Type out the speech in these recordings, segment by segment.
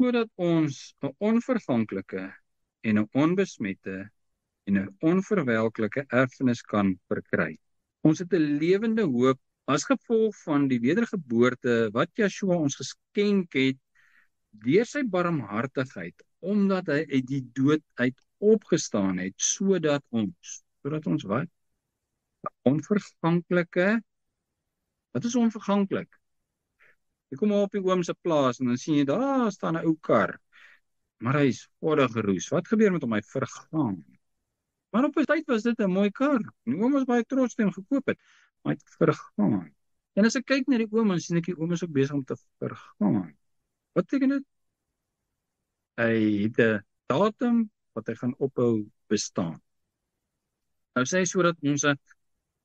sodat ons 'n onverganklike en 'n onbesmette en 'n onverwelklike erfenis kan verkry. Ons het 'n lewende hoop as gevolg van die wedergeboorte wat Yeshua ons geskenk het deur sy barmhartigheid, omdat hy uit die dood uit opgestaan het, sodat ons wat? Onverganklike, wat is onverganklik? Jy kom op die oom se plaas en dan sien jy, daar staan 'n ou kar, maar hy is voddig geroes. Wat gebeur met hom? Hy vergaan. Maar op 'n tyd was dit 'n mooi kar. Die oom was baie trots toe hom gekoop het, maar hy het vergaan. En as ek kyk na die oom, dan sien ek die oom is ook besig om te vergaan. Wat beteken dit? Hy het 'n datum wat hy gaan ophou bestaan. Nou sê hy sodat ons 'n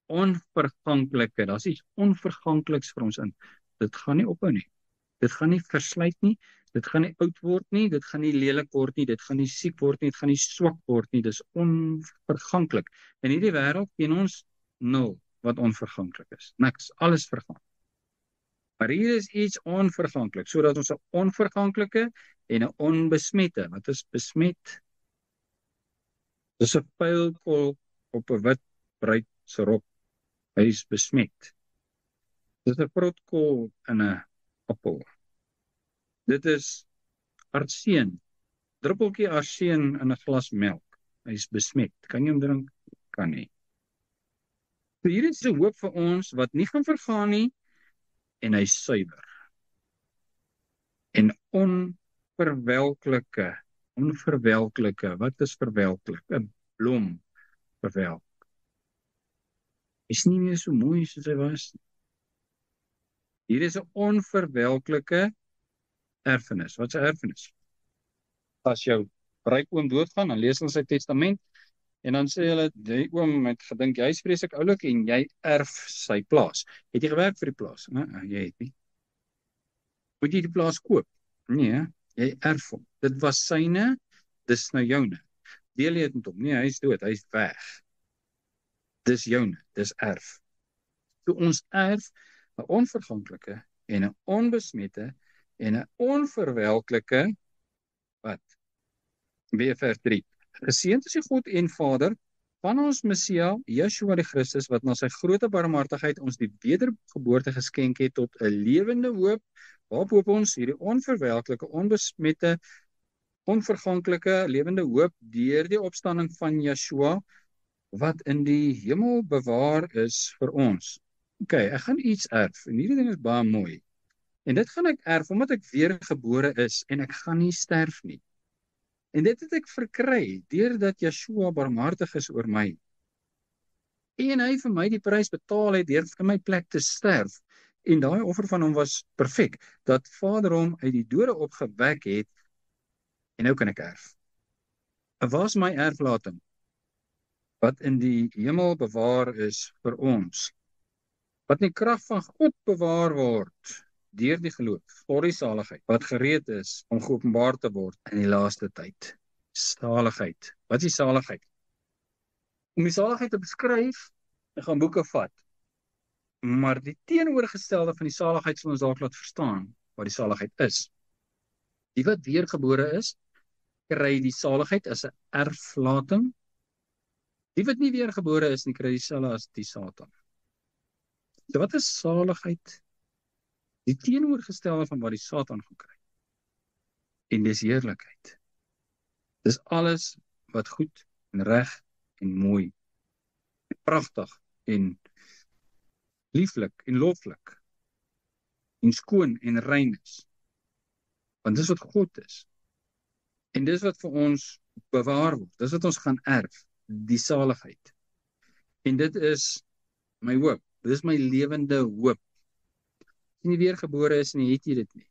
onverganklike, daar's iets onvergankliks vir ons in. Dit gaan nie ophou nie. Dit gaan nie verslyt nie. Dit gaan nie oud word nie. Dit gaan nie lelik word nie. Dit gaan nie siek word nie. Dit gaan nie swak word nie. Dis onverganklik. In hierdie wêreld ken ons nul wat onverganklik is. Niks. Alles vergaan. Maar hier is iets onverganklik, sodat ons 'n onverganklike en 'n onbesmette. Wat is besmet? Dis 'n pylkol op 'n wit bruid se rok. Hy is besmet. Dit is 'n protkol in 'n appel. Dit is arseen. Druppeltjie arseen in 'n glas melk. Hy is besmet. Kan jy hom drink? Kan nie. So hier is 'n hoop vir ons wat nie gaan vergaan nie, en hy is suiwer. En onverwelklike. Wat is verwelklik? 'n Blom verwelk. Hy is nie meer so mooi soos hy was nie. Hier is 'n onverwelklike erfenis. Wat is 'n erfenis? As jou bruidoom doodgaan, dan lees hulle sy testament, en dan sê hulle, die oom het gedink, jy is vreeslik oulik en jy erf sy plaas. Het jy gewerk vir die plaas? Jy het nie. Moet jy die plaas koop? Nee, jy erf hom. Dit was syne, dis nou joune. Deel jy het met hom? Nee, hy is dood, hy is weg. Dis joune, dis erf. So ons erf 'n onverganklike en 'n onbesmette en 'n onverwelklike, wat? vers 3. Geseënd is die God en Vader van ons Messia, Yeshua die Christus, wat na sy grote barmhartigheid ons die wedergeboorte geskenk het tot 'n lewende hoop, waarop ons hierdie onverwelklike, onbesmette, onverganklike, lewende hoop deur die opstanding van Yeshua, wat in die hemel bewaar is vir ons. Ek gaan iets erf, en hierdie ding is baie mooi. En dit gaan ek erf, omdat ek weergebore is, en ek gaan nie sterf nie. En dit het ek verkry, deurdat Yeshua barmhartig is oor my. En hy vir my die prys betaal het, deur in my plek te sterf. En daai offer van hom was perfek, dat Vader hom uit die dode opgewek het, en nou kan ek erf. En waar is my erflating? Wat in die hemel bewaar is vir ons. Wat in die krag van God bewaar word, deur die geloof, vir die saligheid, wat gereed is om geopenbaar te word in die laaste tyd. Saligheid. Wat is die saligheid? Om die saligheid te beskryf, ek gaan boeke vat. Maar die teenoorgestelde van die saligheid sal ons dalk laat verstaan wat die saligheid is. Die wat weergebore is, kry die saligheid as 'n erflating. Die wat nie weergebore is nie, kry dieselfde as die Satan. So wat is saligheid? Die teenoorgestelde van wat die Satan gaan kry. En dis heerlikheid. Dis alles wat goed en reg en mooi, en pragtig en lieflik en loflik en skoon en rein is. Want dis wat God is. En dis wat vir ons bewaar word. Dis wat ons gaan erf, die saligheid. En dit is my hoop. Dit is my lewende hoop. As jy nie weergebore is nie, het jy dit nie.